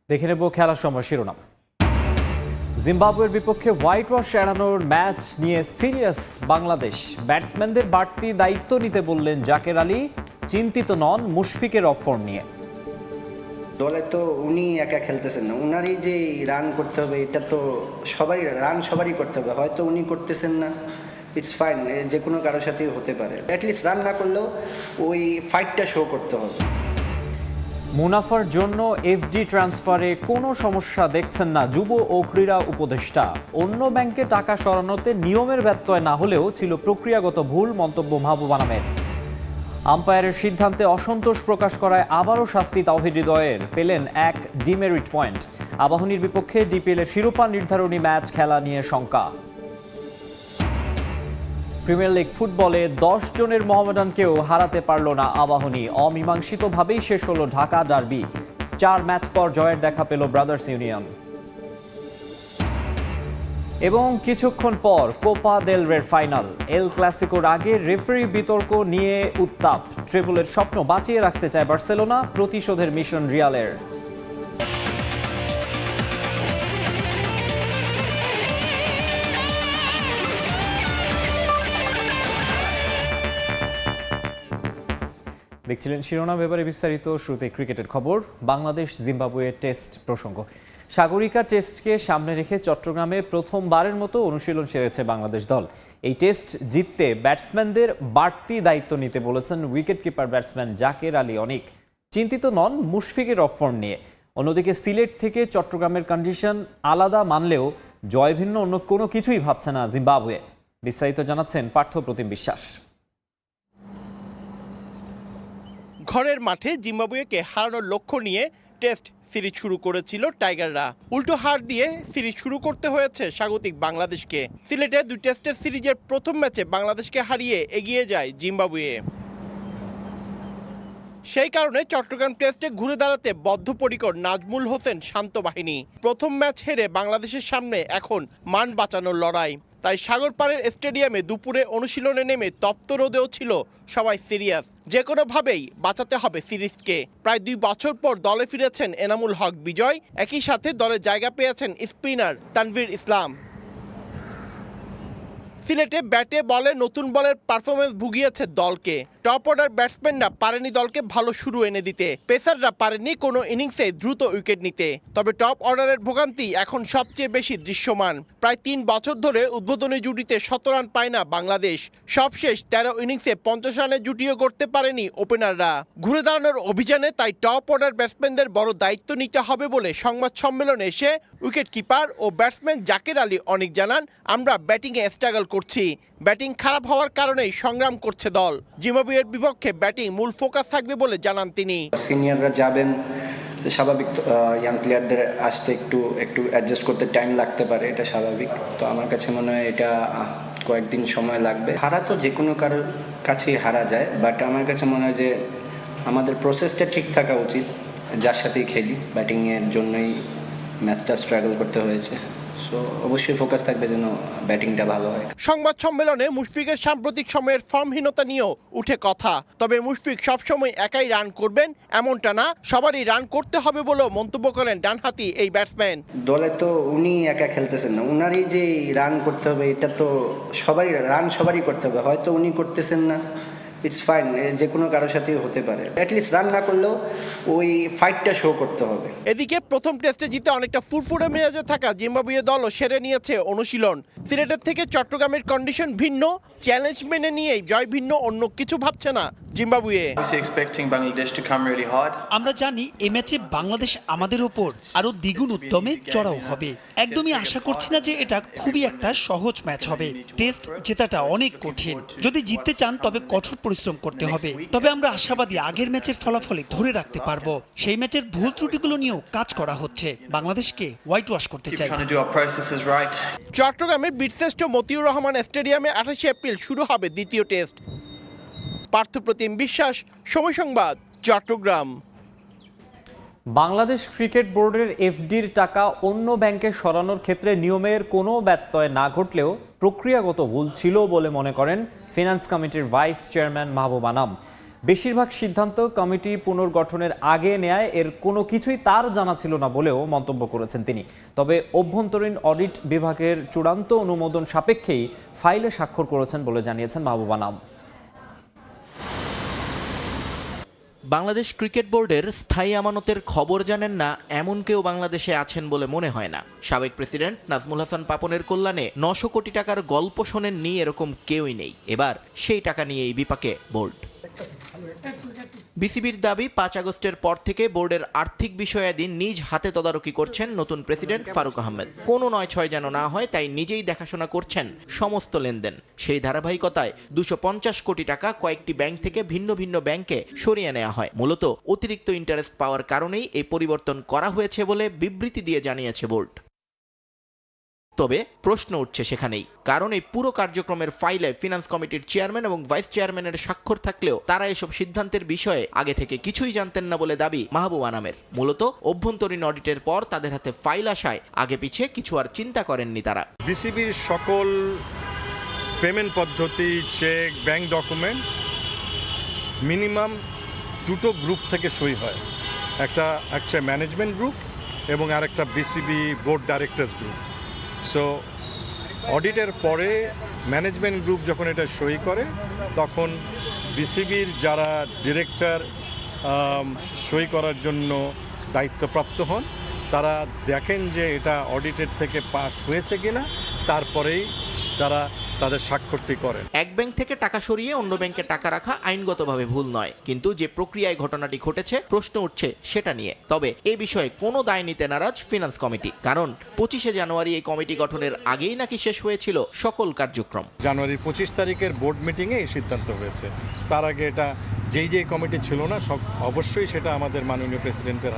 দেখে নেব খেলার সময় শিরোনাম। জিম্বাবুয়ের বিপক্ষে হোয়াইট ওয়াশ এড়ানোর ম্যাচ নিয়ে সিরিয়াস বাংলাদেশ। ব্যাটসম্যানদের বাড়তি দায়িত্ব নিতে বললেন জাকের আলী, চিন্তিত নন মুশফিকের অফ ফর্ম নিয়ে। দলে তো উনি একা খেলতেছেন না, উনারই যে রান করতে হবে, এটা তো সবারই করতে হবে। হয়তো উনি করতেছেন না, ইটস ফাইন, যে কোনো কারোর সাথেই হতে পারে। অ্যাটলিস্ট রান না করলেও ওই ফাইটটা শো করতে হবে। মুনাফার জন্য এফডি ট্রান্সফারে কোনো সমস্যা দেখছেন না যুব ও ক্রীড়া উপদেষ্টা। অন্য ব্যাংকে টাকা সরানোতে নিয়মের ব্যত্যয় না হলেও ছিল প্রক্রিয়াগত ভুল, মন্তব্য মাহবুব আনামের। আম্পায়ারের সিদ্ধান্তে অসন্তোষ প্রকাশ করায় আবারও শাস্তি তাওহিদ হৃদয়ের, পেলেন এক ডিমেরিট পয়েন্ট। আবাহনীর বিপক্ষে ডিপিএল এর শিরোপা নির্ধারণী ম্যাচ খেলা নিয়ে শঙ্কা। প্রিমিয়ার লিগ ফুটবলে 10 জনের মোহামেডানকেও হারাতে পারল না আবাহনী। অমীমাংসিতভাবেই শেষ হলো ঢাকা ডার্বি। 4 ম্যাচ পর জয়ের দেখা পেল ব্রাদার্স ইউনিয়ন। এবং কিছুক্ষণ পর কোপা দেল রের ফাইনাল। এল ক্লাসিকোর আগে রেফারি বিতর্ক নিয়ে উত্তাপ। ট্রেবলের স্বপ্ন বাঁচিয়ে রাখতে চায় বার্সেলোনা, প্রতিশোধের মিশন রিয়ালের। দেখছিলেন শিরোনাম, এবারে বিস্তারিত। শুরুতে ক্রিকেটের খবর। বাংলাদেশ জিম্বাবুয়ে টেস্ট প্রসঙ্গ। সাগরিকা টেস্টকে সামনে রেখে চট্টগ্রামে প্রথমবারের মতো অনুশীলন সেরেছে বাংলাদেশ দল। এই টেস্ট জিততে ব্যাটসম্যানদের বাড়তি দায়িত্ব নিতে বলেছেন wicket keeper batsman Jaker Ali Anik. চিন্তিত নন মুশফিকের অফ ফর্ম নিয়ে। অন্যদিকে সিলেট থেকে চট্টগ্রামের কন্ডিশন আলাদা মানলেও জয় ভিন্ন অন্য কোনো কিছুই ভাবছে না জিম্বাবুয়ে। বিস্তারিত জানাচ্ছেন পার্থ প্রতিম বিশ্বাস। ঘরের মাঠে জিম্বাবুয়েকে হারানোর লক্ষ্য নিয়ে টেস্ট সিরিজ শুরু করেছিল টাইগাররা। উল্টো হার দিয়ে সিরিজ শুরু করতে হয়েছে স্বাগতিক বাংলাদেশকে। সিলেটে 2 টেস্টের সিরিজের প্রথম ম্যাচে বাংলাদেশকে হারিয়ে এগিয়ে যায় জিম্বাবুয়ে। সেই কারণে চট্টগ্রাম টেস্টে ঘুরে দাঁড়াতে বদ্ধপরিকর নাজমুল হোসেন শান্ত বাহিনী। প্রথম ম্যাচ হেরে বাংলাদেশের সামনে এখন মান বাঁচানোর লড়াই। তাই সাগর পাড়ের স্টেডিয়ামে দুপুরে অনুশীলনে নেমে তপ্ত রোদেও ছিল সবাই সিরিয়াস। যে কোনোভাবেই বাঁচাতে হবে সিরিজকে। প্রায় 2 বছর পর দলে ফিরেছেন এনামুল হক বিজয়, একই সাথে দলে জায়গা পেয়েছেন স্পিনার তানভীর ইসলাম। সিলেটে ব্যাটে বলে নতুন বলের পারফরমেন্স ভুগিয়েছে দলকে। টপ অর্ডার ব্যাটসম্যানরা পারেনি দলকে ভালো শুরু এনে দিতে, পেসাররা পারেনি কোনো ইনিংসে দ্রুত উইকেট নিতে। তবে টপ অর্ডারের ভোগান্তি এখন সবচেয়ে বেশি দৃশ্যমান। প্রায় 3 বছর ধরে উদ্বোধনী জুটিতে 17 রান পায় না বাংলাদেশ। সবশেষ 13 ইনিংসে 50 রানের জুটিও করতে পারেনি ওপেনাররা। ঘুরে দাঁড়ানোর অভিযানে তাই টপ অর্ডার ব্যাটসম্যানদের বড় দায়িত্ব নিতে হবে বলে সংবাদ সম্মেলনে এসে উইকেট কিপার ও ব্যাটসম্যান জাকের আলী অনিক জানান, আমরা ব্যাটিংয়ে স্ট্রাগল করছি। ব্যাটিং খারাপ হওয়ার কারণেই সংগ্রাম করছে দল। জিম্বাবুয়ের বিপক্ষে ব্যাটিং মূল ফোকাস থাকবে বলে জানান তিনি। সিনিয়ররা যাবেন, স্বাভাবিক, ইয়াং প্লেয়ারদের আসতে একটু অ্যাডজাস্ট করতে টাইম লাগতে পারে, এটা স্বাভাবিক। তো আমার কাছে মনে হয় এটা কয়েকদিন সময় লাগবে। হারা তো যে কোনো কারোর কাছেই হারা যায়, বাট আমার কাছে মনে হয় যে আমাদের প্রসেসটা ঠিক থাকা উচিত। যার সাথেই খেলি, ব্যাটিংয়ের জন্যই ম্যাচটা স্ট্রাগল করতে হয়েছে। সো অবশ্যই ফোকাস থাকবে যেন ব্যাটিংটা ভালো হয়। সংবাদ সম্মেলনে মুশফিকের সাম্প্রতিক সময়ের ফর্মহীনতা নিয়েও উঠে কথা। তবে মুশফিক সবসময় একাই রান করবেন এমনটা না, সবারই রান করতে হবে বলেও মন্তব্য করেন ডানহাতি এই ব্যাটসম্যান। দলে তো উনি একা খেলতেছেন না, উনারই যে রান করতে হবে, এটা তো সবারই করতে হবে। হয়তো উনি করতেছেন না, ইটস ফাইন, যে কোনো কারোর সাথেই হতে পারে। অ্যাটলিস্ট রান না করলেও ওই ফাইটটা শো করতে হবে। এদিকে প্রথম টেস্টে জিতে অনেকটা ফুরফুরে মেজাজে থাকা জিম্বাবুয়ে দলও সেরে নিয়েছে অনুশীলন। সিলেটের থেকে চট্টগ্রামের কন্ডিশন ভিন্ন, চ্যালেঞ্জ মেনে নিয়েই জয় ভিন্ন, অন্য কিছু ভাবছে না জিম্বাবুয়ে। আমরা জানি এই ম্যাচে বাংলাদেশ আমাদের ওপর আরো দ্বিগুণ উদ্যমে চড়াও হবে। একদমই আশা করছি না যে এটা খুবই একটা সহজ ম্যাচ হবে। টেস্ট জেতাটা অনেক কঠিন। যদি জিততে চান তবে কঠোর পরিশ্রম করতে হবে। তবে আমরা আশাবাদী আগের ম্যাচের ফলাফলে ধরে রাখতে পারবো। সেই ম্যাচের ভুল ত্রুটিগুলো নিয়েও কাজ করা হচ্ছে। বাংলাদেশকে হোয়াইট ওয়াশ করতে চাই। চট্টগ্রামের বীরশ্রেষ্ঠ মতিউর রহমান স্টেডিয়ামে 28 এপ্রিল শুরু হবে দ্বিতীয় টেস্ট। পার্থ প্রতিম বিশ্বাস, সময় সংবাদ, চট্টগ্রাম। বাংলাদেশ ক্রিকেট বোর্ডের এফডির টাকা অন্য ব্যাংকে সরানোর ক্ষেত্রে নিয়মের কোনো ব্যত্যয় না ঘটলেও প্রক্রিয়াগত ভুল ছিল বলে মনে করেন ফিনান্স কমিটির ভাইস চেয়ারম্যান মাহবুব আনাম। বেশিরভাগ সিদ্ধান্ত কমিটি পুনর্গঠনের আগে নেয় এর কোনো কিছুই তার জানা ছিল না বলেও মন্তব্য করেছেন তিনি। তবে অভ্যন্তরীণ অডিট বিভাগের চূড়ান্ত অনুমোদন সাপেক্ষেই ফাইলে স্বাক্ষর করেছেন বলে জানিয়েছেন মাহবুব আনাম। বাংলাদেশ ক্রিকেট বোর্ডের স্থায়ী আমানতের খবর জানেন না এমন কেউ বাংলাদেশে আছেন বলে মনে হয় না। সাবেক প্রেসিডেন্ট নাজমুল হাসান পাপনের কল্যাণে 900 কোটি টাকার গল্প শোনেননি এরকম কেউই নেই। এবার সেই টাকা নিয়েই বিপাকে বোর্ড। বিসিবির দাবি 5 আগস্টের পর থেকে বোর্ডের আর্থিক বিষয়াদি নিজ হাতে তদারকি করছেন নতুন প্রেসিডেন্ট ফারুক আহমেদ। কোনো 9-6 যেন না হয় তাই নিজেই দেখাশোনা করছেন সমস্ত লেনদেন। সেই ধারাবাহিকতায় 250 কোটি টাকা কয়েকটি ব্যাংক থেকে ভিন্ন ভিন্ন ব্যাংকে সরিয়ে নেওয়া হয়। মূলত অতিরিক্ত ইন্টারেস্ট পাওয়ার কারণেই এই পরিবর্তন করা হয়েছে বলে বিবৃতি দিয়ে জানিয়েছে বোর্ড। তবে প্রশ্ন উঠছে সেখানেই, কারণ এই পুরো কার্যক্রমের ফাইলে ফিনান্স কমিটির চেয়ারম্যান এবং ভাইস চেয়ারম্যানের স্বাক্ষর থাকলেও তারা এসব সিদ্ধান্তের বিষয়ে আগে থেকে কিছুই জানতেন না বলে দাবি মাহবুব আনামের। মূলত অভ্যন্তরীণ অডিটের পর তাদের হাতে ফাইল আসায় আগে পিছে কিছু আর চিন্তা করেননি তারা। বিসিবির সকল পেমেন্ট পদ্ধতি, চেক, ব্যাংক ডকুমেন্ট মিনিমাম দুটো গ্রুপ থেকে সই হয়। একটা ম্যানেজমেন্ট গ্রুপ এবং আরেকটা BCB board directors group. So অডিটের পরে ম্যানেজমেন্ট গ্রুপ যখন এটা সই করে তখন বিসিবির যারা ডিরেক্টর সই করার জন্য দায়িত্বপ্রাপ্ত হন তারা দেখেন যে এটা অডিটের থেকে পাস হয়েছে কিনা, তারপরেই তারা তাদের স্বাক্ষরটি করেন। এক ব্যাংক থেকে টাকা সরিয়ে অন্য ব্যাংকে টাকা রাখা আইনগতভাবে ভুল নয়, কিন্তু যে প্রক্রিয়ায় ঘটনাটি ঘটেছে প্রশ্ন উঠছে সেটা নিয়ে। তবে এ বিষয়ে কোনো দায় নিতে নারাজ ফিনান্স কমিটি, কারণ 25শে জানুয়ারি এই কমিটি গঠনের আগেই নাকি শেষ হয়েছিল সকল কার্যক্রম। জানুয়ারির 25 তারিখের বোর্ড মিটিংয়ে এই সিদ্ধান্ত হয়েছে। তার আগে এটা যেই কমিটি ছিল না সব অবশ্যই সেটা আমাদের মাননীয় প্রেসিডেন্টের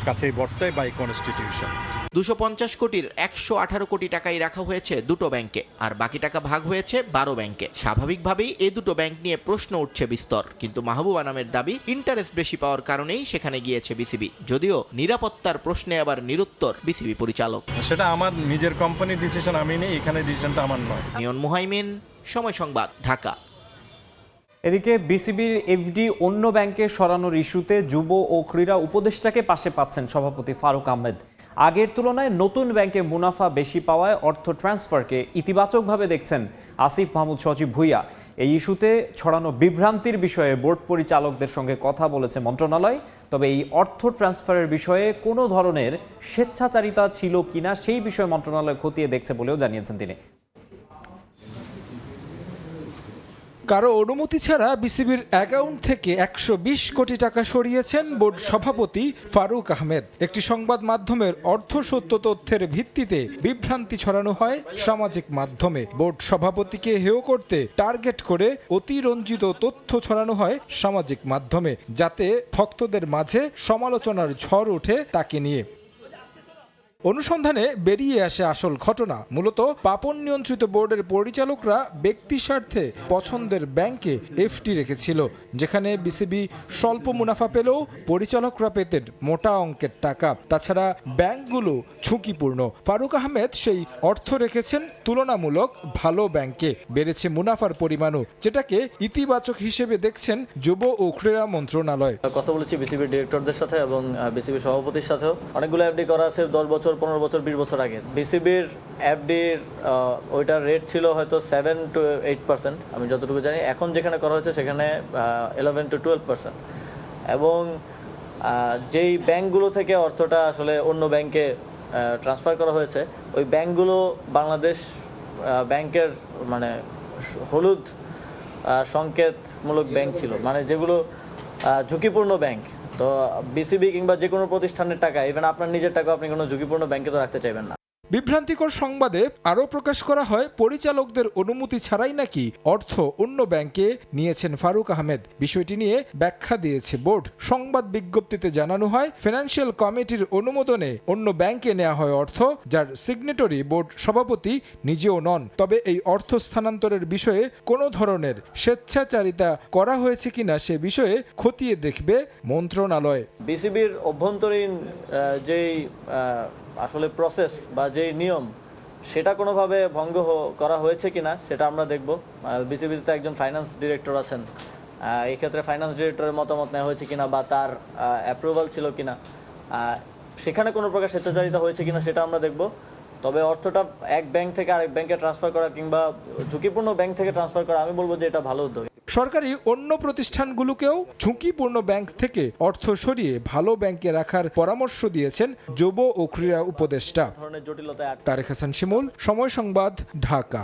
কাছেই বর্তায় বাই কনস্টিটিউশন। 250 কোটির 118 কোটি টাকাই রাখা হয়েছে দুটো ব্যাংকে, আর বাকি টাকা ভাগ হয়েছে 12 ব্যাংকে। স্বাভাবিকভাবেই এই দুটো ব্যাংক নিয়ে প্রশ্ন উঠছে বিস্তর, কিন্তু মাহবুব আনামের দাবি ইন্টারেস্ট বেশি পাওয়ার কারণেই সেখানে গিয়েছে বিসিবি, যদিও নিরাপত্তার প্রশ্নে আবার নিরুত্তর বিসিবি পরিচালক। সেটা আমার নিজের কোম্পানির ডিসিশন, আমি নেই, এখানে ডিসিশনটা আমার নয়। নিয়ন মুহাইমিন, সময় সংবাদ, ঢাকা। এদিকে বিসিবির এফডি অন্য ব্যাংকে সরানোর ইস্যুতে যুব ও ক্রীড়া উপদেষ্টাকে পাশে পাচ্ছেন সভাপতি ফারুক আহমেদ। আগের তুলনায় নতুন ব্যাংকে মুনাফা বেশি পাওয়ায় অর্থ ট্রান্সফারকে ইতিবাচকভাবে দেখছেন আসিফ মাহমুদ সজীব ভুইয়া। এই ইস্যুতে ছড়ানো বিভ্রান্তির বিষয়ে বোর্ড পরিচালকদের সঙ্গে কথা বলেছে মন্ত্রণালয়। তবে এই অর্থ ট্রান্সফারের বিষয়ে কোনো ধরনের স্বেচ্ছাচারিতা ছিল কিনা সেই বিষয়ে মন্ত্রণালয় খতিয়ে দেখছে বলেও জানিয়েছেন তিনি। কারো অনুমতি ছাড়া বিসিবির অ্যাকাউন্ট থেকে 120 কোটি টাকা সরিয়েছেন বোর্ড সভাপতি ফারুক আহমেদ। একটি সংবাদ মাধ্যমের অর্থ সত্য তথ্যের ভিত্তিতে বিভ্রান্তি ছড়ানো হয় সামাজিক মাধ্যমে। বোর্ড সভাপতিকে হেয় করতে টার্গেট করে অতিরঞ্জিত তথ্য ছড়ানো হয় সামাজিক মাধ্যমে, যাতে ভক্তদের মাঝে সমালোচনার ঝড় ওঠে তাকে নিয়ে। অনুসন্ধানে বেরিয়ে আসে আসল ঘটনা। মূলত পাপন নিয়ন্ত্রিত বোর্ডের পরিচালকরা ব্যক্তি স্বার্থে পছন্দের ব্যাংকে এফডি রেখেছিল, যেখানে বিসিবি স্বল্প মুনাফা পেলেও পরিচালকরা পেতেন মোটা অঙ্কের টাকা। তাছাড়া ব্যাংকগুলো ঝুঁকিপূর্ণ। ফারুক আহমেদ সেই অর্থ রেখেছেন তুলনামূলক ভালো ব্যাংকে, বেড়েছে মুনাফার পরিমাণও, যেটাকে ইতিবাচক হিসেবে দেখছেন যুব ও ক্রীড়া মন্ত্রণালয়। কথা বলেছি বিসিবির ডিরেক্টরদের সাথে এবং বিসিবির সভাপতির সাথেও। অনেকগুলো এফডি করা আছে 10 বছর, 15 বছর, 20 বছর আগে। বিসিবির এফডির ওইটার রেট ছিল হয়তো 7 to 8%, আমি যতটুকু জানি। এখন যেখানে করা হয়েছে সেখানে 11 to 12%। এবং যেই ব্যাংকগুলো থেকে অর্থটা আসলে অন্য ব্যাংকে ট্রান্সফার করা হয়েছে, ওই ব্যাংকগুলো বাংলাদেশ ব্যাংকের মানে হলুদ সংকেতমূলক ব্যাংক ছিল, মানে যেগুলো ঝুঁকিপূর্ণ ব্যাংক। তো বিসিবি কিংবা যে কোনো প্রতিষ্ঠানের টাকা, ইভেন আপনার নিজের টাকা আপনি কোনো ঝুঁকিপূর্ণ ব্যাংকে তো রাখতে চাইবেন না। বিভ্রান্তিকর সংবাদে আরও প্রকাশ করা হয় পরিচালকদের অনুমতি ছাড়াই নাকি অর্থ অন্য ব্যাংকে নিয়েছেন ফারুক আহমেদ। বিষয়টি নিয়ে ব্যাখ্যা দিয়েছে বোর্ড। সংবাদ বিজ্ঞপ্তিতে জানানো হয়, ফিনান্সিয়াল কমিটির অনুমোদনে অন্য ব্যাংকে নেওয়া হয় অর্থ, যার সিগনেটরি বোর্ড সভাপতি নিজেও নন। তবে এই অর্থ স্থানান্তরের বিষয়ে কোনো ধরনের স্বেচ্ছাচারিতা করা হয়েছে কিনা সে বিষয়ে খতিয়ে দেখবে মন্ত্রণালয়। বিসিবির অভ্যন্তরীণ যেই আসলে প্রসেস বা যেই নিয়ম, সেটা কোনোভাবে ভঙ্গ করা হয়েছে কিনা সেটা আমরা দেখব। বিসিবিতে একজন ফাইন্যান্স ডিরেক্টর আছেন, এই ক্ষেত্রে ফাইন্যান্স ডিরেক্টরের মতামত নেওয়া হয়েছে কিনা বা তার অ্যাপ্রুভাল ছিল কিনা, সেখানে কোনো প্রকার স্বেচ্ছাচারিতা হয়েছে কিনা সেটা আমরা দেখব। তবে অর্থটা এক ব্যাংক থেকে আরেক ব্যাংকে ট্রান্সফার করা কিংবা ঝুঁকিপূর্ণ ব্যাংক থেকে ট্রান্সফার করা, আমি বলবো যে এটা ভালো উদ্যোগ। সরকারি অন্য প্রতিষ্ঠানগুলোকেও ঝুঁকিপূর্ণ ব্যাংক থেকে অর্থ সরিয়ে ভালো ব্যাংকে রাখার পরামর্শ দিয়েছেন যুব ও ক্রীড়া উপদেষ্টা। ধরনের জটিলতায় তারেক হাসান শিমুল, সময় সংবাদ, ঢাকা।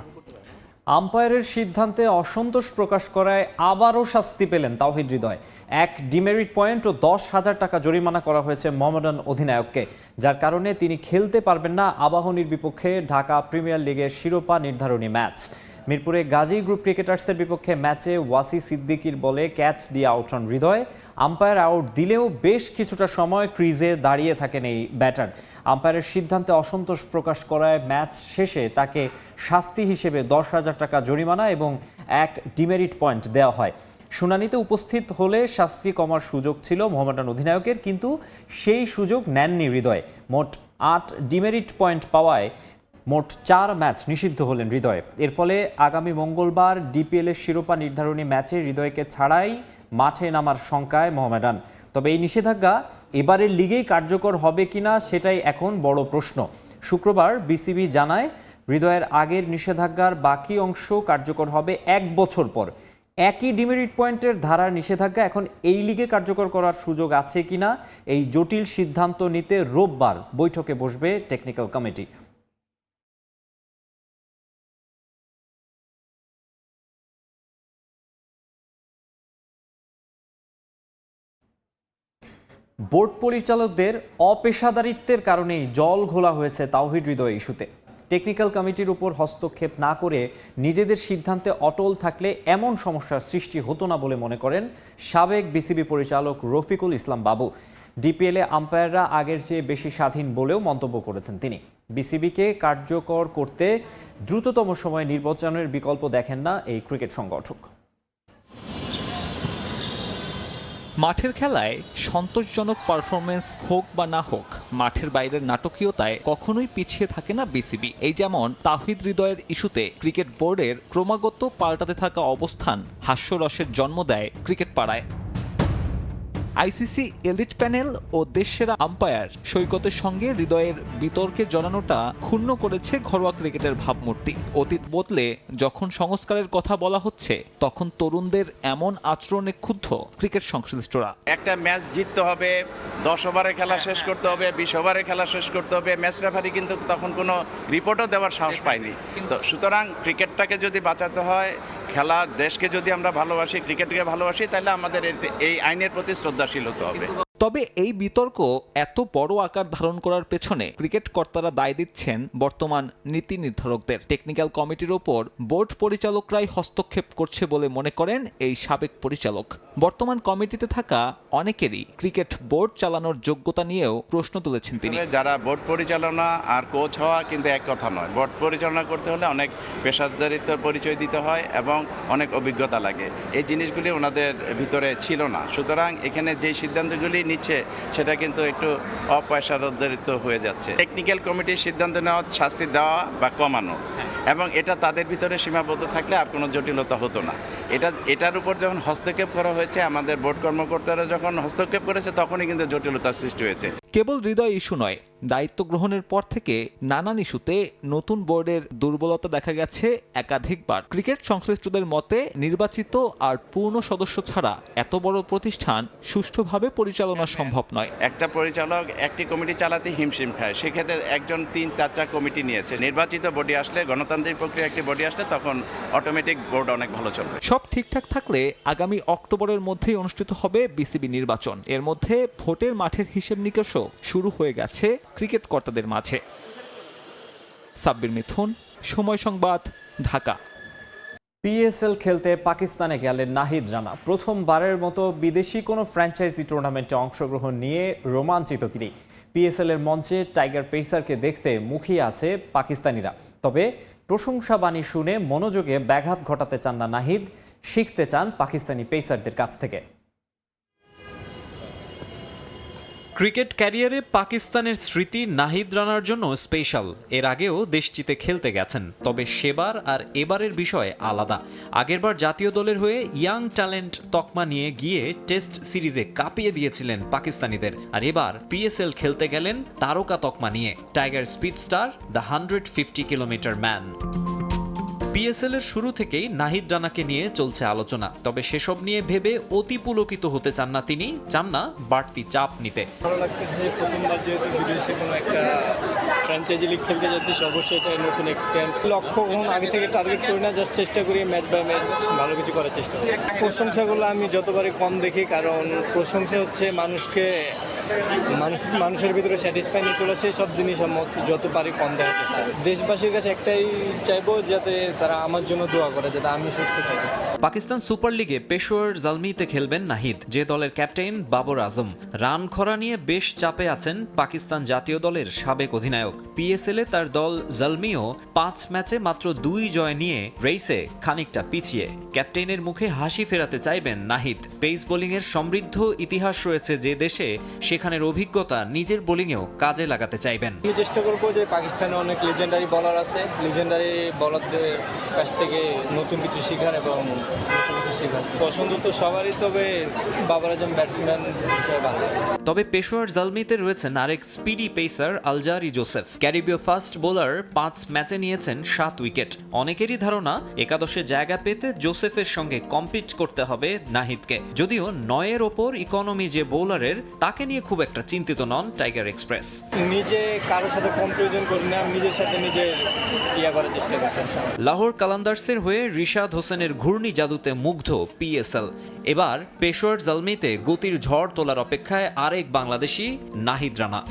আম্পায়ারের সিদ্ধান্তে অসন্তোষ প্রকাশ করায় আবারও শাস্তি পেলেন তাওহিদ হৃদয়। 1 ডিমেরিট পয়েন্ট ও 10,000 টাকা জরিমানা করা হয়েছে মোহামেডান অধিনায়ককে, যার কারণে তিনি খেলতে পারবেন না আবাহনীর বিপক্ষে ঢাকা প্রিমিয়ার লিগের শিরোপা নির্ধারণী ম্যাচ। মিরপুরে গাজী গ্রুপ ক্রিকেটার্সের বিপক্ষে ম্যাচে ওয়াসি সিদ্দিকির বলে ক্যাচ দিয়ে আউট হন হৃদয়। আম্পায়ার আউট দিলেও বেশ কিছুটা সময় ক্রিজে দাঁড়িয়ে থাকেন এই ব্যাটার। আম্পায়ারের সিদ্ধান্তে অসন্তোষ প্রকাশ করায় ম্যাচ শেষে তাকে শাস্তি হিসেবে 10,000 টাকা জরিমানা এবং 1 ডিমেরিট পয়েন্ট দেওয়া হয়। শুনানিতে উপস্থিত হলে শাস্তি কমার সুযোগ ছিল মোহামেডান অধিনায়কের, কিন্তু সেই সুযোগ নেননি হৃদয়। মোট 8 ডিমেরিট পয়েন্ট পাওয়ায় মোট 4 ম্যাচ নিষিদ্ধ হলেন হৃদয়। এর ফলে আগামী মঙ্গলবার ডিপিএল এর শিরোপা নির্ধারণী ম্যাচে হৃদয়কে ছাড়াই মাঠে নামার শঙ্কায় মোহামেডান। তবে এই নিষেধাজ্ঞা এবারের লিগেই কার্যকর হবে কিনা সেটাই এখন বড় প্রশ্ন। শুক্রবার বিসিবি জানায় হৃদয়ের আগের নিষেধাজ্ঞার বাকি অংশ কার্যকর হবে 1 বছর পর। একই ডিমেরিট পয়েন্টের ধারার নিষেধাজ্ঞা এখন এই লিগে কার্যকর করার সুযোগ আছে কিনা এই জটিল সিদ্ধান্ত নিতে রোববার বৈঠকে বসবে টেকনিক্যাল কমিটি। বোর্ড পরিচালকদের অপেশাদারিত্বের কারণেই জল ঘোলা হয়েছে তাওহিদ হৃদয় ইস্যুতে। টেকনিক্যাল কমিটির উপর হস্তক্ষেপ না করে নিজেদের সিদ্ধান্তে অটল থাকলে এমন সমস্যার সৃষ্টি হতো না বলে মনে করেন সাবেক বিসিবি পরিচালক রফিকুল ইসলাম বাবু। ডিপিএলে আম্পায়াররা আগের চেয়ে বেশি স্বাধীন বলেও মন্তব্য করেছেন তিনি। বিসিবিকে কার্যকর করতে দ্রুততম সময়ে নির্বাচনের বিকল্প দেখেন না এই ক্রিকেট সংগঠক। মাঠের খেলায় সন্তোষজনক পারফরমেন্স হোক বা না হোক, মাঠের বাইরের নাটকীয়তায় কখনোই পিছিয়ে থাকে না বিসিবি। এই যেমন তাওহিদ হৃদয়ের ইস্যুতে ক্রিকেট বোর্ডের ক্রমাগত পাল্টাতে থাকা অবস্থান হাস্যরসের জন্ম দেয় ক্রিকেট পাড়ায়। আইসিসি এলিট প্যানেল ও দেশসেরা আম্পায়ার সৈকতের সঙ্গে হৃদয়ের বিতর্কে জড়ানোটা ক্ষুণ্ণ করেছে ঘরোয়া ক্রিকেটের ভাবমূর্তি। অতীত বদলে যখন সংস্কারের কথা বলা হচ্ছে, তখন তরুণদের এমন আচরণে ক্ষুব্ধ ক্রিকেট সংশ্লিষ্টরা। একটা ম্যাচ জিততে হবে, 10 ওভারে খেলা শেষ করতে হবে, 20 ওভারে খেলা শেষ করতে হবে। ম্যাচ রেফারি কিন্তু তখন কোনো রিপোর্টও দেওয়ার সাহস পায়নি। তো সুতরাং ক্রিকেটটাকে যদি বাঁচাতে হয়, খেলা দেশকে যদি আমরা ভালোবাসি, ক্রিকেটকে ভালোবাসি, তাহলে আমাদের এই আইনের প্রতি শ্রদ্ধাশীল হতে হবে। তবে এই বিতর্ক এত বড় আকার ধারণ করার পেছনে ক্রিকেট কর্তারা দায় দিচ্ছেন বর্তমান নীতি নির্ধারকদের। টেকনিক্যাল কমিটির ওপর বোর্ড পরিচালকরাই হস্তক্ষেপ করছে বলে মনে করেন এই সাবেক পরিচালক। বর্তমান কমিটিতে থাকা অনেকেরই ক্রিকেট বোর্ড চালানোর যোগ্যতা নিয়েও প্রশ্ন তুলেছেন তিনি। যারা বোর্ড পরিচালনা আর কোচ হওয়া কিন্তু এক কথা নয়। বোর্ড পরিচালনা করতে হলে অনেক পেশাদারিত্বের পরিচয় দিতে হয় এবং অনেক অভিজ্ঞতা লাগে। এই জিনিসগুলি ওনাদের ভিতরে ছিল না। সুতরাং এখানে যে সিদ্ধান্তগুলি নিচ্ছে সেটা কিন্তু একটু অপেশাদারিত্ব হয়ে যাচ্ছে। টেকনিক্যাল কমিটির সিদ্ধান্ত নেওয়া, শাস্তি দেওয়া বা কমানো, এবং এটা তাদের ভিতরে সীমাবদ্ধ থাকলে আর কোনো জটিলতা হতো না। এটার উপর যখন হস্তক্ষেপ করা হয়েছে, আমাদের বোর্ড কর্মকর্তারা যখন হস্তক্ষেপ করেছে, তখনই কিন্তু জটিলতার সৃষ্টি হয়েছে। কেবল হৃদয় ইস্যু নয়, দায়িত্ব গ্রহণের পর থেকে নানান ইস্যুতে নতুন বোর্ডের দুর্বলতা দেখা গেছে একাধিকবার। ক্রিকেট সংশ্লিষ্টদের মতে নির্বাচিত আর পূর্ণ সদস্য ছাড়া এত বড় প্রতিষ্ঠান সুষ্ঠুভাবে পরিচালনা সম্ভব নয়। একটা পরিচালক একটি কমিটি চালাতে হিমশিম খায়, সেক্ষেত্রে একজন 3-4টা কমিটি নিয়েছে। নির্বাচিত বডি আসলে, গণতান্ত্রিক প্রক্রিয়া একটি বডি আসলে, তখন অটোমেটিক বোর্ড অনেক ভালো চলবে। সব ঠিকঠাক থাকলে আগামী অক্টোবরের মধ্যেই অনুষ্ঠিত হবে বিসিবি নির্বাচন। এর মধ্যে ভোটের মাঠের হিসেব নিকেশও শুরু হয়ে গেছে ক্রিকেট কর্তাদের মাঝে। সাব্বির মিথুন, সময় সংবাদ, ঢাকা। পিএসএল খেলতে পাকিস্তানে গেলেন নাহিদ রানা। প্রথমবারের মতো বিদেশি কোনো ফ্র্যাঞ্চাইজি টুর্নামেন্টে অংশগ্রহণ নিয়ে রোমাঞ্চিত তিনি। পিএসএল এর মঞ্চে টাইগার পেসারকে দেখতে মুখিয়ে আছে পাকিস্তানিরা। তবে প্রশংসা বাণী শুনে মনোযোগে ব্যাঘাত ঘটাতে চান না নাহিদ, শিখতে চান পাকিস্তানি পেসারদের কাছ থেকে। ক্রিকেট ক্যারিয়ারে পাকিস্তানের স্মৃতি নাহিদ রানার জন্য স্পেশাল। এর আগেও দেশটিতে খেলতে গেছেন, তবে সেবার আর এবারের বিষয় আলাদা। আগেরবার জাতীয় দলের হয়ে ইয়াং ট্যালেন্ট তকমা নিয়ে গিয়ে টেস্ট সিরিজে কাঁপিয়ে দিয়েছিলেন পাকিস্তানিদের, আর এবার পিএসএল খেলতে গেলেন তারকা তকমা নিয়ে, tiger speed star, the 150 kilometre man. PSL এর শুরু থেকেই নাহিদ রানাকে নিয়ে চলছে আলোচনা, তবে সেসব নিয়ে ভেবে অতি পুলকিত হতে চান না তিনি, চান না বাড়তি চাপ নিতে। ভালো লাগতেছে প্রথমবার যেহেতু বিদেশে কোনো একটা ফ্র্যাঞ্চাইজি লিগ খেলতে যাচ্ছি, অবশ্যই এটা নতুন এক্সপিরিয়েন্স। লক্ষ্য কখন আগে থেকে টার্গেট করি না, জাস্ট চেষ্টা করি ম্যাচ বাই ম্যাচ ভালো কিছু করার চেষ্টা করি। প্রশংসাগুলো আমি যতবারই কম দেখি, কারণ প্রশংসা হচ্ছে মানুষের ভিতরে স্যাটিসফাই নিয়ে চলে আসে, সব জিনিস যত পারি কম দেওয়ার চেষ্টা করি। দেশবাসীর কাছে একটাই চাইবো যাতে তারা আমার জন্য দোয়া করে, যাতে আমি সুস্থ থাকি। পাকিস্তান সুপার লিগে পেশোয়ার জালমিতে খেলবেন নাহিদ, যে দলের ক্যাপ্টেন বাবর আজম। রান খরা নিয়ে বেশ চাপে আছেন পাকিস্তান জাতীয় দলের সাবেক অধিনায়ক। পিএসএল এ তার দল জালমিও 5 ম্যাচে মাত্র 2 জয় নিয়ে রেসে খানিকটা পিছিয়ে। ক্যাপ্টেনের মুখে হাসি ফেরাতে চাইবেন নাহিদ। পেস বোলিংয়ের সমৃদ্ধ ইতিহাস রয়েছে যে দেশে, সেখানের অভিজ্ঞতা নিজের বোলিংয়েও কাজে লাগাতে চাইবেন। আমি চেষ্টা করবো যে পাকিস্তানে অনেক লিজেন্ডারি বলার আছে, লিজেন্ডারি বলারদের কাছ থেকে নতুন কিছু শেখার এবং নতুন কিছু শেখার। পছন্দ তো সবারই, তবে বাবর আজম ব্যাটসম্যান হিসেবে ভালো। তবে পেশোয়ার জালমিতে রয়েছেন আরেক স্পিডি পেসার আলজারি জোসেফ। ক্যারিবীয় ফাস্ট বোলার 5 ম্যাচে নিয়েছেন 7 উইকেট। অনেকেরই ধারণা একাদশে জায়গা পেতে জোসেফের সঙ্গে কম্পিট করতে হবে নাহিদকে। যদিও 9-এর ওপর ইকোনমি যে বোলারের, তাকে নিয়ে খুব একটা চিন্তিত নন টাইগার এক্সপ্রেস। নিজে কারোর সাথে কম্পারিজন করি না, নিজের সাথে নিজের করার চেষ্টা করছি। লাহোর কালান্দার্সের হয়ে রিশাদ হোসেনের ঘূর্ণি জাদুতে মুগ্ধ পিএসএল। এবার পেশোয়ার জালমিতে গতির ঝড় তোলার অপেক্ষায় আরেক বাংলাদেশি নাহিদ রানা।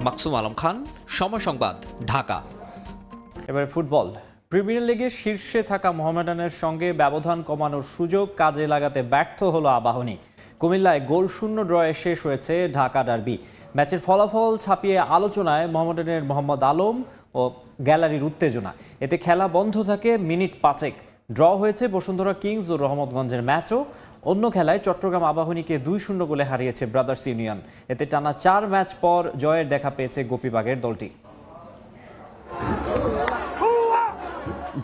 মাকসুম আলম খান, সময় সংবাদ, ঢাকা। এবার ফুটবল। প্রিমিয়ার লিগের শীর্ষে থাকা মোহামেডানের সঙ্গে ব্যবধান কমানোর সুযোগ কাজে লাগাতে ব্যর্থ হলো আবাহনী। কুমিল্লায় গোলশূন্য ড্রয়ে শেষ হয়েছে ঢাকা ডার্বি। ম্যাচের ফলাফল ছাপিয়ে আলোচনায় মোহামেডানের মোহাম্মদ আলম ও গ্যালারির উত্তেজনা। এতে খেলা বন্ধ থাকে মিনিট 5। ড্র হয়েছে বসুন্ধরা কিংস ও রহমতগঞ্জের ম্যাচও। অন্য খেলায় চট্টগ্রাম আবাহনীকে 2-0 গোলে হারিয়েছে ব্রাদার্স ইউনিয়ন। এতে টানা 4 ম্যাচ পর জয়ের দেখা পেয়েছে গোপীবাগের দলটি।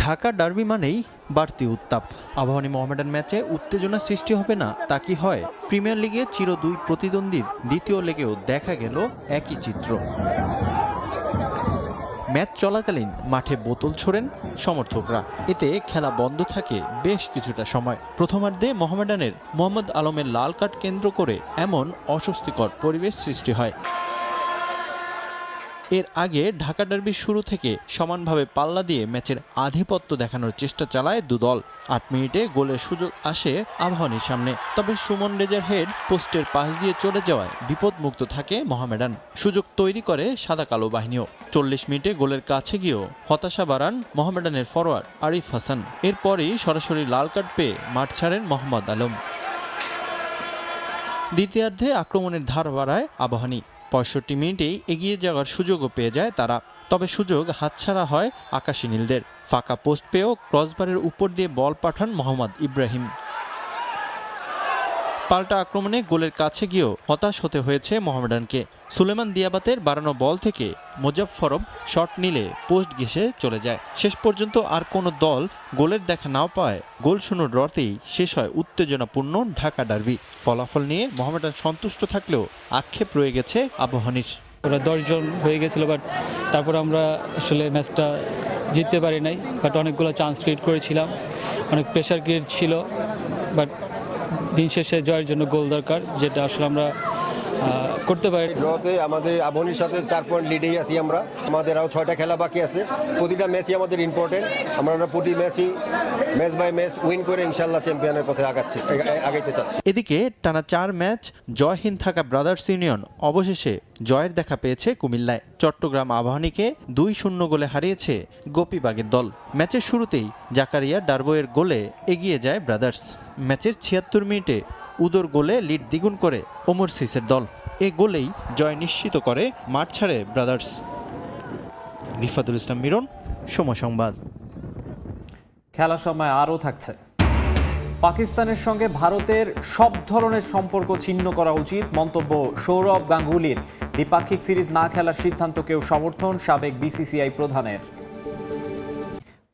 ঢাকা ডার্বি মানেই বাড়তি উত্তাপ। আবাহনী মোহামেডান ম্যাচে উত্তেজনা সৃষ্টি হবে না তা কি হয়? প্রিমিয়ার লিগে চির 2 প্রতিদ্বন্দ্বীর দ্বিতীয় লেগেও দেখা গেল একই চিত্র। ম্যাচ চলাকালীন মাঠে বোতল ছোড়েন সমর্থকরা। এতে খেলা বন্ধ থাকে বেশ কিছুটা সময়। প্রথমার্ধে মোহামেডানের মোহাম্মদ আলমের লাল কার্ড কেন্দ্র করে এমন অস্বস্তিকর পরিবেশ সৃষ্টি হয়। এর আগে ঢাকা ডার্বির শুরু থেকে সমানভাবে পাল্লা দিয়ে ম্যাচের আধিপত্য দেখানোর চেষ্টা চালায় দুদল। 8 মিনিটে গোলের সুযোগ আসে আবাহনীর সামনে, তবে সুমন রেজার হেড পোস্টের পাশ দিয়ে চলে যাওয়ায় বিপদমুক্ত থাকে মোহামেডান। সুযোগ তৈরি করে সাদা কালো বাহিনীও। 40 মিনিটে গোলের কাছে গিয়েও হতাশা বাড়ান মোহামেডানের ফরোয়ার্ড আরিফ হাসান। এরপরই সরাসরি লাল কার্ড পেয়ে মাঠ ছাড়েন মোহাম্মদ আলম। দ্বিতীয়ার্ধে আক্রমণের ধার বাড়ায় আবাহনী। 65 মিনিটেই এগিয়ে যাওয়ার সুযোগও পেয়ে যায় তারা, তবে সুযোগ হাতছাড়া হয় আকাশী নীলদের। ফাঁকা পোস্ট পেয়েও ক্রসবারের উপর দিয়ে বল পাঠান মোহাম্মদ ইব্রাহিম। পাল্টা আক্রমণে গোলের কাছে গিয়েও হতাশ হতে হয়েছে মোহামেডানকে। সুলেমান দিয়াবাতের বাড়ানো বল থেকে মোজাফফরব শট নিলে পোস্ট ঘেঁষে চলে যায়। শেষ পর্যন্ত আর কোনো দল গোলের দেখা নাও পায় গোলশূন্য ড্রতেই শেষ হয় উত্তেজনাপূর্ণ ঢাকা ডার্বি। ফলাফল নিয়ে মোহামেডান সন্তুষ্ট থাকলেও আক্ষেপ রয়ে গেছে আবাহনীর। ওরা 10 জন হয়ে গেছিলো, বাট তারপর আমরা আসলে ম্যাচটা জিততে পারি নাই। বাট অনেকগুলো চান্স ক্রিয়েট করেছিলাম, অনেক প্রেশার ক্রিয়েট ছিল। বাট দিন শেষে জয়ের জন্য গোল দরকার, যেটা আসলে আমরা করতে পারি। ড্রতে আমাদের আবাহনীর সাথে 4 পয়েন্ট লিডেই আছি আমরা। আমাদের আরও 6টা খেলা বাকি আছে। প্রতিটা ম্যাচই আমাদের ইম্পর্টেন্ট। আমরা প্রতি ম্যাচই ম্যাচ বাই ম্যাচ উইন করে ইনশাল্লাহ চ্যাম্পিয়নের পথে আগাইতে চাচ্ছি। এদিকে টানা 4 ম্যাচ জয়হীন থাকা ব্রাদার্স ইউনিয়ন অবশেষে জয়ের দেখা পেয়েছে কুমিল্লায়। চট্টগ্রাম আবাহনীকে 2-0 গোলে হারিয়েছে গোপীবাগের দল। ম্যাচের শুরুতেই জাকারিয়া ডারবোয়ের গোলে এগিয়ে যায় ব্রাদার্স। ম্যাচের 76 মিনিটে উদর গোলে লিড দ্বিগুণ করে ওমর সিসের দল। এ গোলেই জয় নিশ্চিত করে মাঠ ছাড়ে ব্রাদার্স। রিফাতুল ইসলাম মিরন, সময় সংবাদ। খেলার সময় আরও থাকছে। পাকিস্তানের সঙ্গে ভারতের সব ধরনের সম্পর্ক ছিন্ন করা উচিত মন্তব্য সৌরভ গাঙ্গুলির। দ্বিপাক্ষিক সিরিজ না খেলার সিদ্ধান্তকেও সমর্থন সাবেক বিসিসিআই প্রধানের।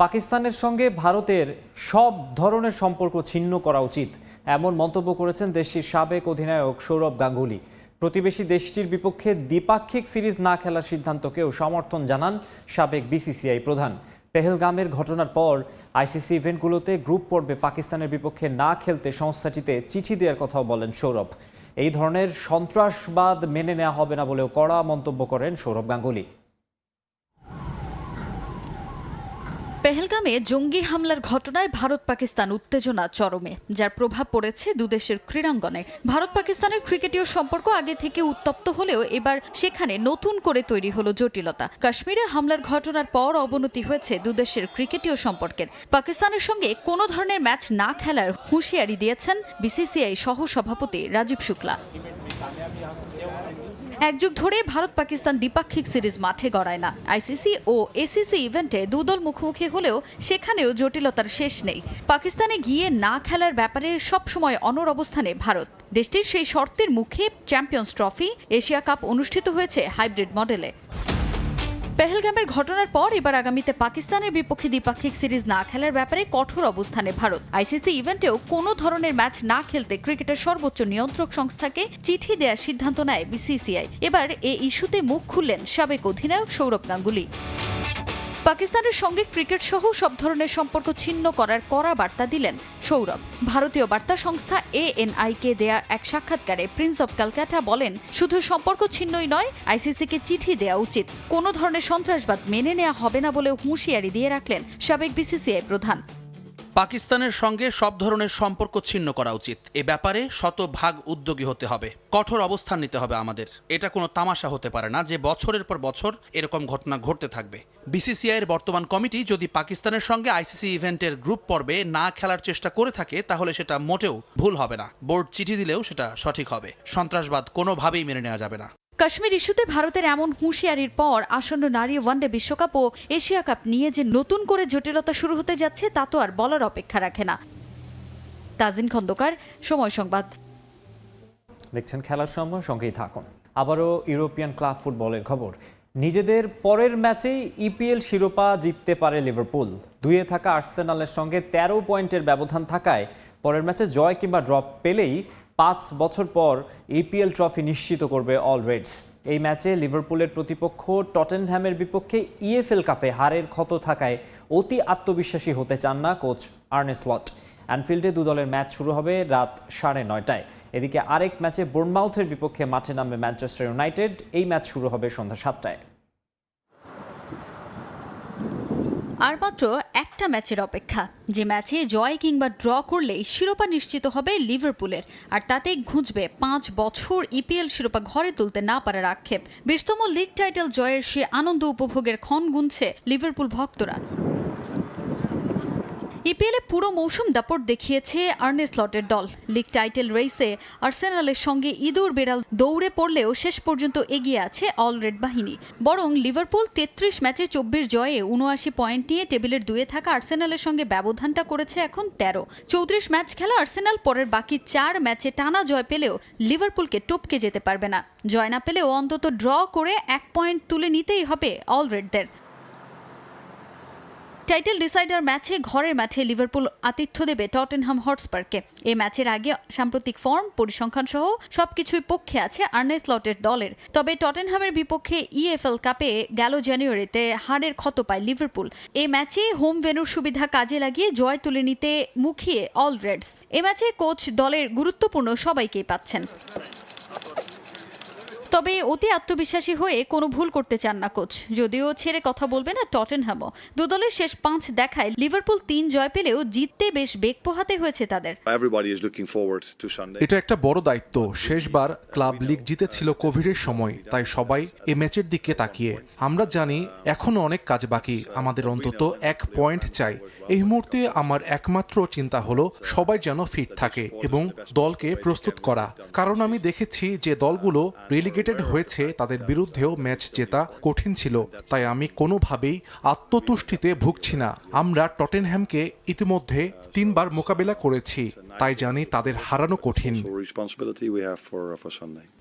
পাকিস্তানের সঙ্গে ভারতের সব ধরনের সম্পর্ক ছিন্ন করা উচিত এমন মন্তব্য করেছেন দেশটির সাবেক অধিনায়ক সৌরভ গাঙ্গুলি। প্রতিবেশী দেশটির বিপক্ষে দ্বিপাক্ষিক সিরিজ না খেলার সিদ্ধান্তকেও সমর্থন জানান সাবেক বিসিসিআই প্রধান। পেহেলগামের ঘটনার পর আইসিসি ইভেন্টগুলোতে গ্রুপ পর্বে পাকিস্তানের বিপক্ষে না খেলতে সংস্থাটিতে চিঠি দেওয়ার কথাও বলেন সৌরভ। এই ধরনের সন্ত্রাসবাদ মেনে নেওয়া হবে না বলেও কড়া মন্তব্য করেন সৌরভ গাঙ্গুলি। পেহেলগামে জঙ্গি হামলার ঘটনায় ভারত পাকিস্তান উত্তেজনা চরমে, যার প্রভাব পড়েছে দুদেশের ক্রীড়াঙ্গনে। ভারত পাকিস্তানের ক্রিকেটীয় সম্পর্ক আগে থেকে উত্তপ্ত হলেও এবার সেখানে নতুন করে তৈরি হলো জটিলতা। কাশ্মীরে হামলার ঘটনার পর অবনতি হয়েছে দুদেশের ক্রিকেটীয় সম্পর্কের। পাকিস্তানের সঙ্গে কোনো ধরনের ম্যাচ না খেলার হুঁশিয়ারি দিয়েছেন বিসিসিআই সহ সভাপতি রাজীব শুক্লা। এক যুগ ধরে ভারত পাকিস্তান দ্বিপাক্ষিক সিরিজ মাঠে গড়ায় না। আইসিসি ও এসিসি ইভেন্টে দুদল মুখোমুখি হলেও সেখানেও জটিলতার শেষ নেই। পাকিস্তানে গিয়ে না খেলার ব্যাপারে সবসময় অনড় অবস্থানে ভারত। দেশটির সেই শর্তের মুখে চ্যাম্পিয়ন্স ট্রফি, এশিয়া কাপ অনুষ্ঠিত হয়েছে হাইব্রিড মডেলে। পেহেলগামের ঘটনার পর এবার আগামীতে পাকিস্তানের বিপক্ষে দ্বিপাক্ষিক সিরিজ না খেলার ব্যাপারে কঠোর অবস্থানে ভারত। আইসিসি ইভেন্টেও কোনো ধরনের ম্যাচ না খেলতে ক্রিকেটের সর্বোচ্চ নিয়ন্ত্রক সংস্থাকে চিঠি দেওয়ার সিদ্ধান্ত নেয় বিসিসিআই। এবার এই ইস্যুতে মুখ খুললেন সাবেক অধিনায়ক সৌরভ গাঙ্গুলি। পাকিস্তানের সঙ্গে ক্রিকেট সহ সব ধরনের সম্পর্ক ছিন্ন করার কড়া বার্তা দিলেন সৌরভ। ভারতীয় বার্তা সংস্থা ANI-কে দেয়া এক সাক্ষাৎকারে প্রিন্স অব ক্যালকাটা বলেন, শুধু সম্পর্ক ছিন্নই নয়, আইসিসিকে চিঠি দেওয়া উচিত। কোনো ধরনের সন্ত্রাসবাদ মেনে নেওয়া হবে না বলেও হুঁশিয়ারি দিয়ে রাখলেন সাবেক বিসিসিআই প্রধান। পাকিস্তানের সঙ্গে সব ধরনের সম্পর্ক ছিন্ন করা উচিত। এ ব্যাপারে শতভাগ উদ্যোগী হতে হবে, কঠোর অবস্থান নিতে হবে আমাদের। এটা কোনো তামাশা হতে পারে না যে বছরের পর বছর এরকম ঘটনা ঘটতে থাকবে। বিসিসিআই এর বর্তমান কমিটি যদি পাকিস্তানের সঙ্গে আইসিসি ইভেন্টের গ্রুপ পর্বে না খেলার চেষ্টা করে থাকে তাহলে সেটা মোটেও ভুল হবে না। বোর্ড চিঠি দিলেও সেটা সঠিক হবে। সন্ত্রাসবাদ কোনোভাবেই মেনে নেওয়া যাবে না। কাশ্মীর ইস্যুতে ভারতের এমন হুঁশিয়ারির পর আসন্ন নারী ওয়ানডে বিশ্বকাপ ও এশিয়া কাপ নিয়ে যে নতুন করে জটিলতা শুরু হতে যাচ্ছে তা তো আর বলার অপেক্ষা রাখে না। তাজিন খন্দকার, সময় সংবাদ। দেখছেন খেলার সময়, সঙ্গেই থাকুন। আবারও ইউরোপিয়ান ক্লাব ফুটবলের খবর। নিজেদের পরের ম্যাচেই ইপিএল শিরোপা জিততে পারে লিভারপুল। 2-এ থাকা আর্সেনালের সঙ্গে 13 পয়েন্টের ব্যবধান থাকায় পরের ম্যাচে জয় কিংবা ড্রপ পেলেই 5 বছর পর ইপিএল ট্রফি নিশ্চিত করবে অল রেডস। এই ম্যাচে লিভারপুলের প্রতিপক্ষ টটেনহ্যামের বিপক্ষে ইএফএল কাপে হারের ক্ষত থাকায় অতি আত্মবিশ্বাসী হতে চান না কোচ আর্নে স্লট। অ্যানফিল্ডে দুদলের ম্যাচ শুরু হবে রাত 9:30টায়। এদিকে আরেক ম্যাচে বোর্নমাউথের বিপক্ষে মাঠে নামবে ম্যানচেস্টার ইউনাইটেড। এই ম্যাচ শুরু হবে সন্ধ্যা 7টায়। আর মাত্র একটা ম্যাচের অপেক্ষা, যে ম্যাচে জয় কিংবা ড্র করলেই শিরোপা নিশ্চিত হবে লিভারপুলের। আর তাতে ঘুঁচবে 5 বছর ইপিএল শিরোপা ঘরে তুলতে না পারার আক্ষেপ। 20তম লিগ টাইটেল জয়ের সে আনন্দ উপভোগের ক্ষণ গুনছে লিভারপুল ভক্তরা। ইপিএলে পুরো মৌসুম দাপট দেখিয়েছে আর্নে স্লটের দল। লিগ টাইটেল রেসে আর্সেনালের সঙ্গে ইঁদুর বেড়াল দৌড়ে পড়লেও শেষ পর্যন্ত এগিয়ে আছে অল রেড বাহিনী। বরং লিভারপুল 33 ম্যাচে 24 জয়ে 79 পয়েন্ট নিয়ে টেবিলের 2-এ থাকা আর্সেনালের সঙ্গে ব্যবধানটা করেছে এখন 13। 34 ম্যাচ খেলা আর্সেনাল পরের বাকি 4 ম্যাচে টানা জয় পেলেও লিভারপুলকে টপকে যেতে পারবে না। জয় না পেলেও অন্তত ড্র করে 1 পয়েন্ট তুলে নিতেই হবে অল রেডদের। টাইটেল ডিসাইডার ম্যাচে ঘরের মাঠে লিভারপুল আতিথ্য দেবে টটেনহাম হটস্পারকে। এই ম্যাচের আগে সাম্প্রতিক ফর্ম, পরিসংখ্যান সহ সবকিছুই পক্ষে আছে আর্নে স্লটের দলের। তবে টটেনহামের বিপক্ষে ইএফএল কাপে গেল জানুয়ারিতে হারের ক্ষত পায় লিভারপুল। এই ম্যাচে হোম ভেন্যুর সুবিধা কাজে লাগিয়ে জয় তুলে নিতে মুখিয়ে অল রেডস। এ ম্যাচে কোচ দলের গুরুত্বপূর্ণ সবাইকেই পাচ্ছেন। তবে অতি আত্মবিশ্বাসী হয়ে কোনো ভুল করতে চান না কোচ, যদিও ছেড়ে কথা বলবে না টটেনহ্যামও। দুদলের শেষ 5 দেখায় লিভারপুল 3 জয় পেলেও জিততে বেশ বেগ পোহাতে হয়েছে তাদের। এটা একটা বড় দায়িত্ব। শেষবার ক্লাব লিগ জিতেছিল কোভিডের সময়, তাই সবাই এ ম্যাচের দিকে তাকিয়ে। আমরা জানি এখনো অনেক কাজ বাকি, আমাদের অন্তত 1 পয়েন্ট চাই। এই মুহূর্তে আমার একমাত্র চিন্তা হলো সবাই যেন ফিট থাকে এবং দলকে প্রস্তুত করা, কারণ আমি দেখেছি যে দলগুলো রেলিগেট এলিমিনেটেড হয়েছে তাদের বিরুদ্ধেও ম্যাচ জেতা কঠিন ছিল, তাই আমি কোনোভাবেই আত্মতুষ্টিতে ভুগছি না। আমরা টটেনহ্যামকে ইতিমধ্যে 3 বার মোকাবেলা করেছি, তাই জানি তাদের হারানো কঠিন।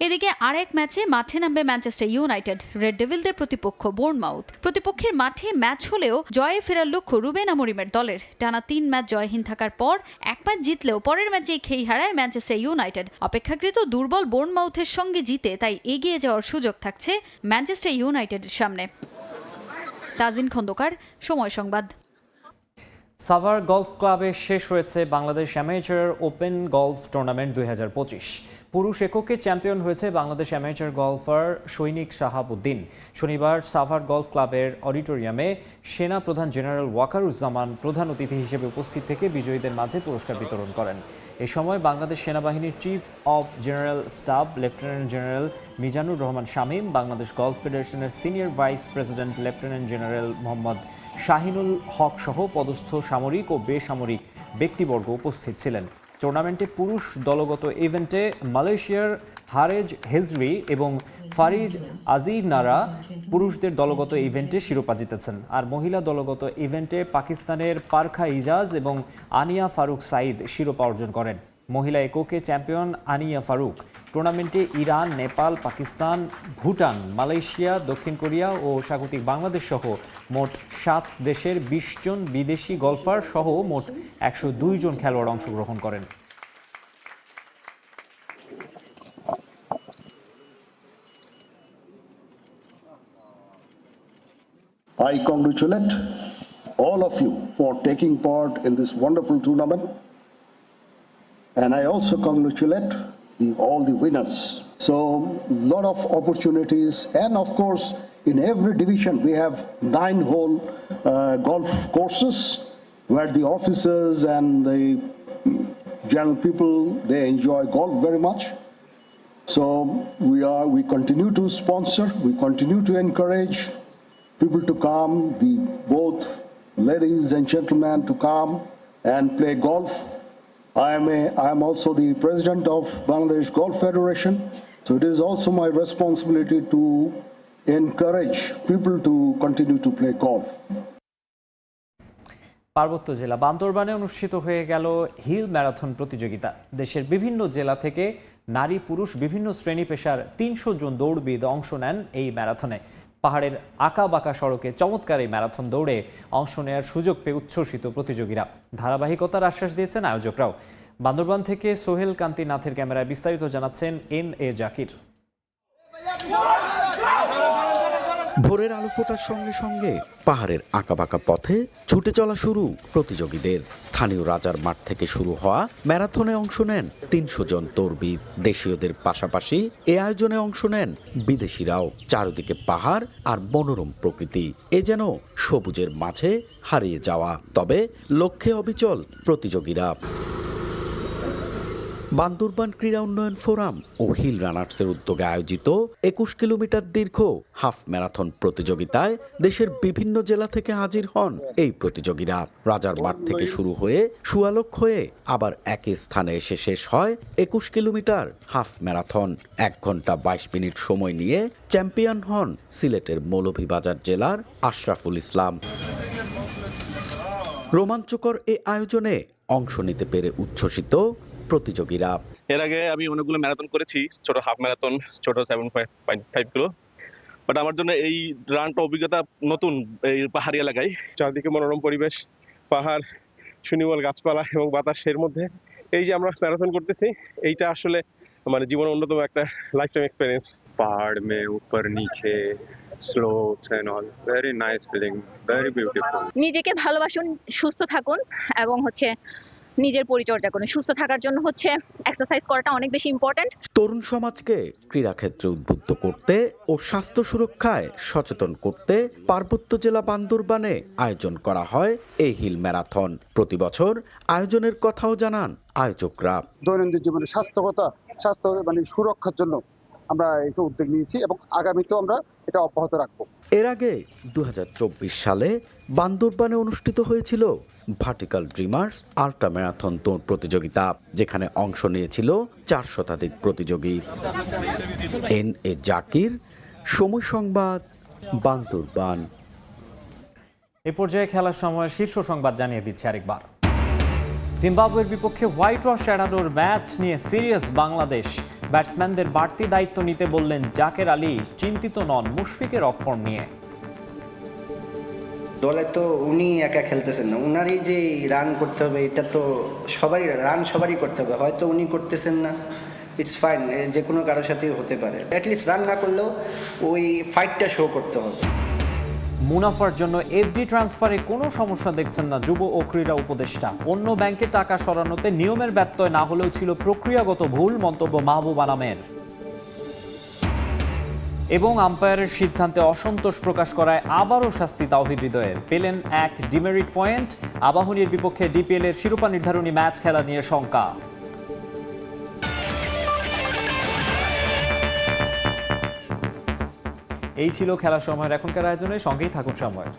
এদিকে আরেক ম্যাচে মাঠে নামবে ম্যানচেস্টার ইউনাইটেড। রেড ডেভিলদের প্রতিপক্ষ বোর্নমাউথ। প্রতিপক্ষের মাঠে ম্যাচ হলেও জয়ে ফেরার লক্ষ্য রুবেন আমোরিমের দলের। টানা 3 ম্যাচ জয়হীন থাকার পর এক ম্যাচ জিতলেও পরের ম্যাচেই খেই হারায় ম্যানচেস্টার ইউনাইটেড। অপেক্ষাকৃত দুর্বল বোর্নমাউথের সঙ্গে জিতে তাই এগিয়ে যাওয়ার সুযোগ থাকছে ম্যানচেস্টার ইউনাইটেডের সামনে। তাজিন খন্দকার, সময় সংবাদ। সাভার গলফ ক্লাবে শেষ হয়েছে Bangladesh amateur open golf tournament 2025। পুরুষ এককে চ্যাম্পিয়ন হয়েছে বাংলাদেশ অ্যামেচার গলফার সৈনিক শাহাবুদ্দিন। শনিবার সাভার গলফ ক্লাবের অডিটোরিয়ামে সেনা প্রধান জেনারেল ওয়াকারুজ্জামান প্রধান অতিথি হিসেবে উপস্থিত থেকে বিজয়ীদের মাঝে পুরস্কার বিতরণ করেন। এ সময় বাংলাদেশ সেনাবাহিনীর chief of general staff lieutenant general Mizanur Rahman Shamim, Bangladesh golf ফেডারেশনের senior vice president lieutenant general Mohammad Shahinul Haque সহ পদস্থ সামরিক ও বেসামরিক ব্যক্তিবর্গ উপস্থিত ছিলেন। টুর্নামেন্টে পুরুষ দলগত ইভেন্টে মালয়েশিয়ার হারেজ হেজরি এবং ফারিজ আজিনারা পুরুষদের দলগত ইভেন্টে শিরোপা জিতেছেন। আর মহিলা দলগত ইভেন্টে পাকিস্তানের পারখা ইজাজ এবং আনিয়া ফারুক সাইদ শিরোপা অর্জন করেন। মহিলা এককে চ্যাম্পিয়ন আনিয়া ফারুক। টুর্নামেন্টে ইরান, নেপাল, পাকিস্তান, ভুটান, মালয়েশিয়া, দক্ষিণ কোরিয়া ও স্বাগতিক বাংলাদেশ সহ মোট 7 দেশের 20 জন বিদেশি গলফার সহ মোট 102 জন খেলোয়াড় অংশগ্রহণ করেন। I congratulate all of you for taking part in this wonderful tournament. And I also congratulate all the winners. So, lot of opportunities, and of course, in every division we have 9 whole golf courses where the officers and the general people, they enjoy golf very much. So we continue to sponsor, we continue to encourage people to come, both ladies and gentlemen to come and play golf. I am also the president of Bangladesh Golf Federation, so it is also my responsibility to encourage people to continue to play golf. পার্বত্য জেলা বান্দরবানে অনুষ্ঠিত হয়ে গেল hill marathon প্রতিযোগিতা। দেশের বিভিন্ন জেলা থেকে নারী পুরুষ বিভিন্ন শ্রেণী পেশার 300 জন দৌড়বিদ অংশ নেন এই ম্যারাথনে। পাহাড়ের আঁকা বাঁকা সড়কে চমৎকার এই ম্যারাথন দৌড়ে অংশ নেওয়ার সুযোগ পেয়ে উচ্ছ্বসিত প্রতিযোগীরা। ধারাবাহিকতার আশ্বাস দিয়েছেন আয়োজকরাও। বান্দরবান থেকে সোহেল কান্তি নাথের ক্যামেরায় বিস্তারিত জানাচ্ছেন এন.এ. জাকির। ভোরের আলো ফোটার সঙ্গে সঙ্গে পাহাড়ের আঁকাবাঁকা পথে ছুটে চলা শুরু প্রতিযোগীদের। স্থানীয় রাজার মাঠ থেকে শুরু হওয়া ম্যারাথনে অংশ নেন 300 জন দৌড়বিদ। দেশীয়দের পাশাপাশি এ আয়োজনে অংশ নেন বিদেশিরাও। চারদিকে পাহাড় আর মনোরম প্রকৃতি, এ যেন সবুজের মাঝে হারিয়ে যাওয়া। তবে লক্ষ্যে অবিচল প্রতিযোগীরা। বান্দরবান ক্রীড়া উন্নয়ন ফোরাম ও হিল রানার্সের উদ্যোগে আয়োজিত 21 কিলোমিটার দীর্ঘ হাফ ম্যারাথন প্রতিযোগিতায় দেশের বিভিন্ন জেলা থেকে হাজির হন এই প্রতিযোগীরা। রাজার মাঠ থেকে শুরু হয়ে সুয়ালক হয়ে আবার একই স্থানে এসে শেষ হয় 21 কিলোমিটার হাফ ম্যারাথন। 1 ঘন্টা 22 মিনিট সময় নিয়ে চ্যাম্পিয়ন হন সিলেটের মৌলভীবাজার জেলার আশরাফুল ইসলাম। রোমাঞ্চকর এই আয়োজনে অংশ নিতে পেরে উচ্ছ্বসিত প্রতিযোগীরা। এর আগে আমি অনেকগুলো ম্যারাথন করেছি, ছোট হাফ ম্যারাথন, ছোট 7.5 কিলো, বাট আমার জন্য এই রানটা অভিজ্ঞতা নতুন। এই পাহাড়ি এলাকায় চারদিকে মনোরম পরিবেশ, পাহাড়, সুনির্মল গাছপালা এবং বাতাসের মধ্যে এই যে আমরা ম্যারাথন করতেছি, এইটা আসলে মানে জীবনের অন্যতম একটা লাইফ টাইম এক্সপিরিয়েন্স। पहाड़ में ऊपर नीचे slopes and all, very nice feeling, very beautiful. নিজেকে ভালোবাসুন, সুস্থ থাকুন এবং নিজের পরিচর্যা করুন। সুস্থ থাকার জন্য এক্সারসাইজ করাটা অনেক বেশি ইম্পর্টেন্ট। তরুণ সমাজকে ক্রীড়াক্ষেত্রে উদ্বুদ্ধ করতে ও স্বাস্থ্য সুরক্ষায় সচেতন করতে পার্বত্য জেলা বান্দরবানে আয়োজন করা হয় এই হিল ম্যারাথন। প্রতি বছর আয়োজনের কথাও জানান আয়োজকরা। দৈনন্দিন জীবনে স্বাস্থ্য সুরক্ষার জন্য আমরা একটু উদ্যোগ নিয়েছি এবং আগামীতেও আমরা এটা অব্যাহত রাখবো। এর আগে 2024 সালে বান্দরবানে অনুষ্ঠিত হয়েছিল ভার্টিক্যাল ড্রিমার্স আল্ট্রা ম্যারাথন দৌড় প্রতিযোগিতা, যেখানে অংশ নিয়েছিল 4 শতাধিক প্রতিযোগী। এন.এ. জাকির, সময় সংবাদ, বান্দরবান। এ পর্যায়ে খেলার সময় শীর্ষ সংবাদ জানিয়ে দিচ্ছে আরেকবার। জিম্বাবুয়ের বিপক্ষে হোয়াইট ওয়াশ এড়ানোর ম্যাচ নিয়ে সিরিয়াস বাংলাদেশ। ব্যাটসম্যানদের বাড়তি দায়িত্ব নিতে বললেন জাকের আলী, চিন্তিত নন মুশফিকের অফ ফর্ম নিয়ে। দলে তো উনি একা খেলতেছেন না, উনারই যে রান করতে হবে, এটা তো সবারই করতে হবে, হয়তো উনি করতেছেন না, ইটস ফাইন, যে কোনো কারোর সাথেই হতে পারে। অ্যাটলিস্ট রান না করলেও ওই ফাইটটা শো করতে হবে। মুনাফার জন্য এফডি ট্রান্সফারে কোনো সমস্যা দেখছেন না যুব ও ক্রীড়া উপদেষ্টা। অন্য ব্যাংকে টাকা সরানোতে নিয়মের ব্যত্যয় না হলেও ছিল প্রক্রিয়াগত ভুল, মন্তব্য মাহবুব আনামের। এবং আম্পায়ারের সিদ্ধান্তে অসন্তোষ প্রকাশ করায় আবারও শাস্তি তাওহিদ হৃদয়ের, পেলেন 1 ডিমেরিট পয়েন্ট। আবাহনীর বিপক্ষে ডিপিএল এর শিরোপা নির্ধারণী ম্যাচ খেলা নিয়ে শঙ্কা। এই ছিল খেলার সময়ের এখনকার আয়োজনে, সঙ্গেই থাকুন সময়ের।